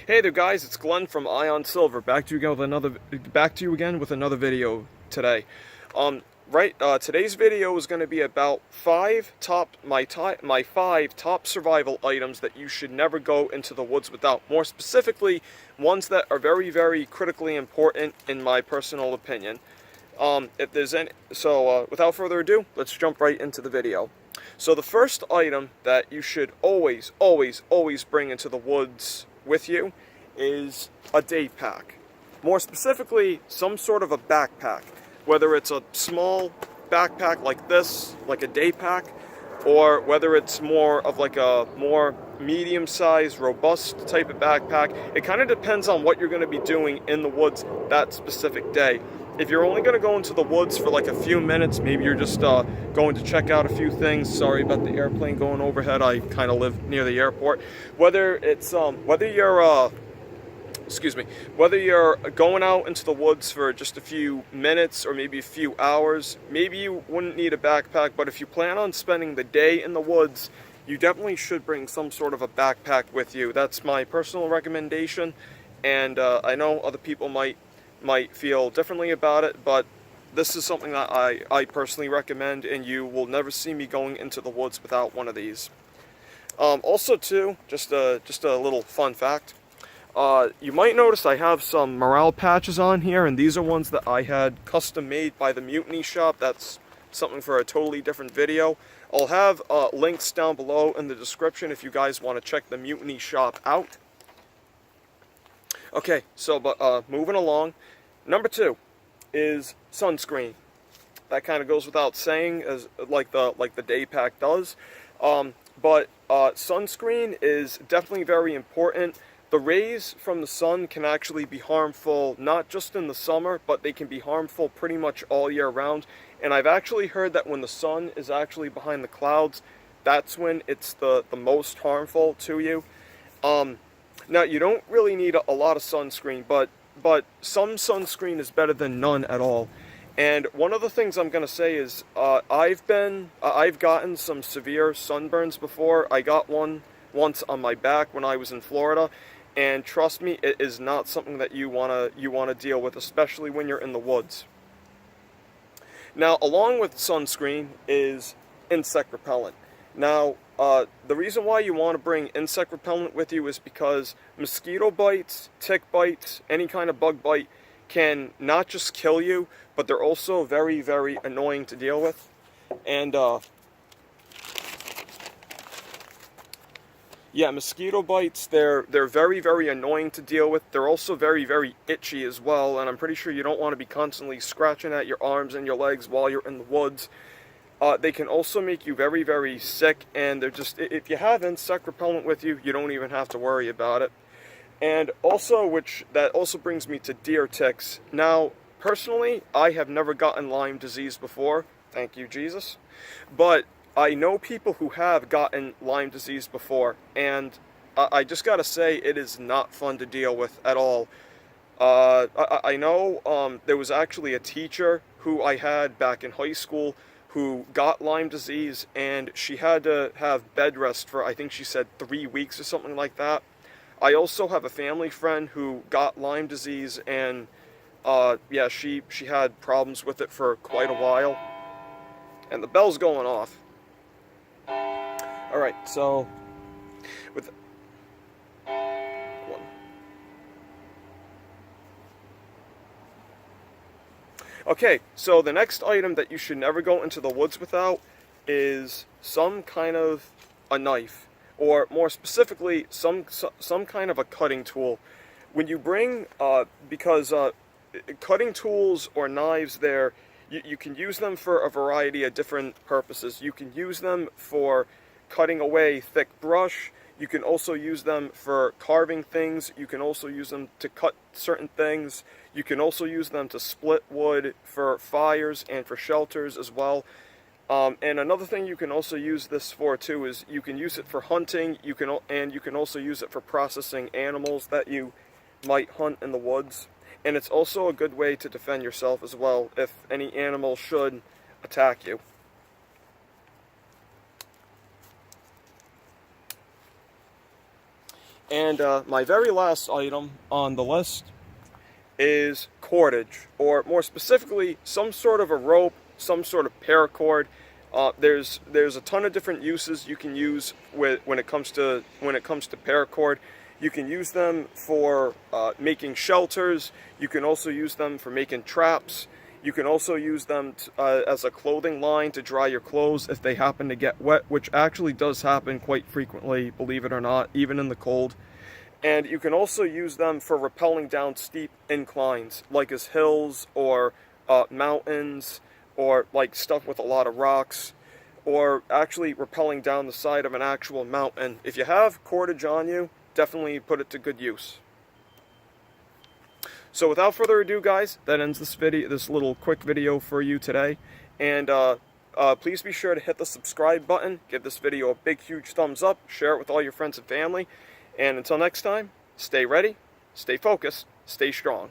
Hey there, guys! It's Glenn from Ion Silver. Back to you again with another video today. Today's video is going to be about my five top survival items that you should never go into the woods without. More specifically, ones that are very, very critically important in my personal opinion. Without further ado, let's jump right into the video. So the first item that you should always bring into the woods with you is a day pack. More specifically, some sort of a backpack. Whether it's a small backpack like this, like a day pack, or whether it's more of like a more medium-sized, robust type of backpack. It kind of depends on what you're going to be doing in the woods that specific day. If you're only going to go into the woods for like a few minutes, maybe you're just going to check out a few things. Sorry about the airplane going overhead. I kind of live near the airport. Whether you're going out into the woods for just a few minutes or maybe a few hours, maybe you wouldn't need a backpack, but if you plan on spending the day in the woods, you definitely should bring some sort of a backpack with you. That's my personal recommendation, and I know other people might feel differently about it, but this is something that I personally recommend, and you will never see me going into the woods without one of these. Also too, just a little fun fact. You might notice I have some morale patches on here, and these are ones that I had custom made by the Mutiny Shop. That's something for a totally different video. I'll have links down below in the description if you guys want to check the Mutiny Shop out. Okay, so moving along. Number 2 is sunscreen. That kind of goes without saying, as like the day pack does. But sunscreen is definitely very important. The rays from the sun can actually be harmful, not just in the summer, but they can be harmful pretty much all year round. And I've actually heard that when the sun is actually behind the clouds, that's when it's the most harmful to you. Now, you don't really need a lot of sunscreen, but some sunscreen is better than none at all. And one of the things I'm going to say is I've gotten some severe sunburns before. I got one once on my back when I was in Florida. And trust me, it is not something that you wanna deal with, especially when you're in the woods. Now, along with sunscreen is insect repellent. Now, the reason why you want to bring insect repellent with you is because mosquito bites, tick bites, any kind of bug bite can not just kill you, but they're also very, very annoying to deal with. And yeah, mosquito bites, they're very, very annoying to deal with. They're also very, very itchy as well, and I'm pretty sure you don't want to be constantly scratching at your arms and your legs while you're in the woods. They can also make you very, very sick, and they're just, if you have insect repellent with you, you don't even have to worry about it. And also, that also brings me to deer ticks. Now, personally, I have never gotten Lyme disease before, thank you, Jesus, but I know people who have gotten Lyme disease before, and I just gotta say, it is not fun to deal with at all. I know there was actually a teacher who I had back in high school who got Lyme disease, and she had to have bed rest for, I think she said 3 weeks or something like that. I also have a family friend who got Lyme disease, and yeah, she had problems with it for quite a while. And the bell's going off. Alright, so with one. Okay, so the next item that you should never go into the woods without is some kind of a knife, or more specifically, some kind of a cutting tool. When you bring, because cutting tools or knives there, you can use them for a variety of different purposes. You can use them for cutting away thick brush. You can also use them for carving things. You can also use them to cut certain things. You can also use them to split wood for fires and for shelters as well. And another thing you can also use this for too is you can use it for hunting. You can also use it for processing animals that you might hunt in the woods. And it's also a good way to defend yourself as well if any animal should attack you. And my very last item on the list is cordage, or more specifically, some sort of a rope, some sort of paracord. There's a ton of different uses you can use when it comes to paracord. You can use them for making shelters. You can also use them for making traps. You can also use them as a clothing line to dry your clothes if they happen to get wet, which actually does happen quite frequently, believe it or not, even in the cold. And you can also use them for rappelling down steep inclines, like as hills or mountains, or like stuff with a lot of rocks, or actually rappelling down the side of an actual mountain. If you have cordage on you, definitely put it to good use. So without further ado, guys, that ends this little quick video for you today. And please be sure to hit the subscribe button, give this video a big, huge thumbs up, share it with all your friends and family. And until next time, stay ready, stay focused, stay strong.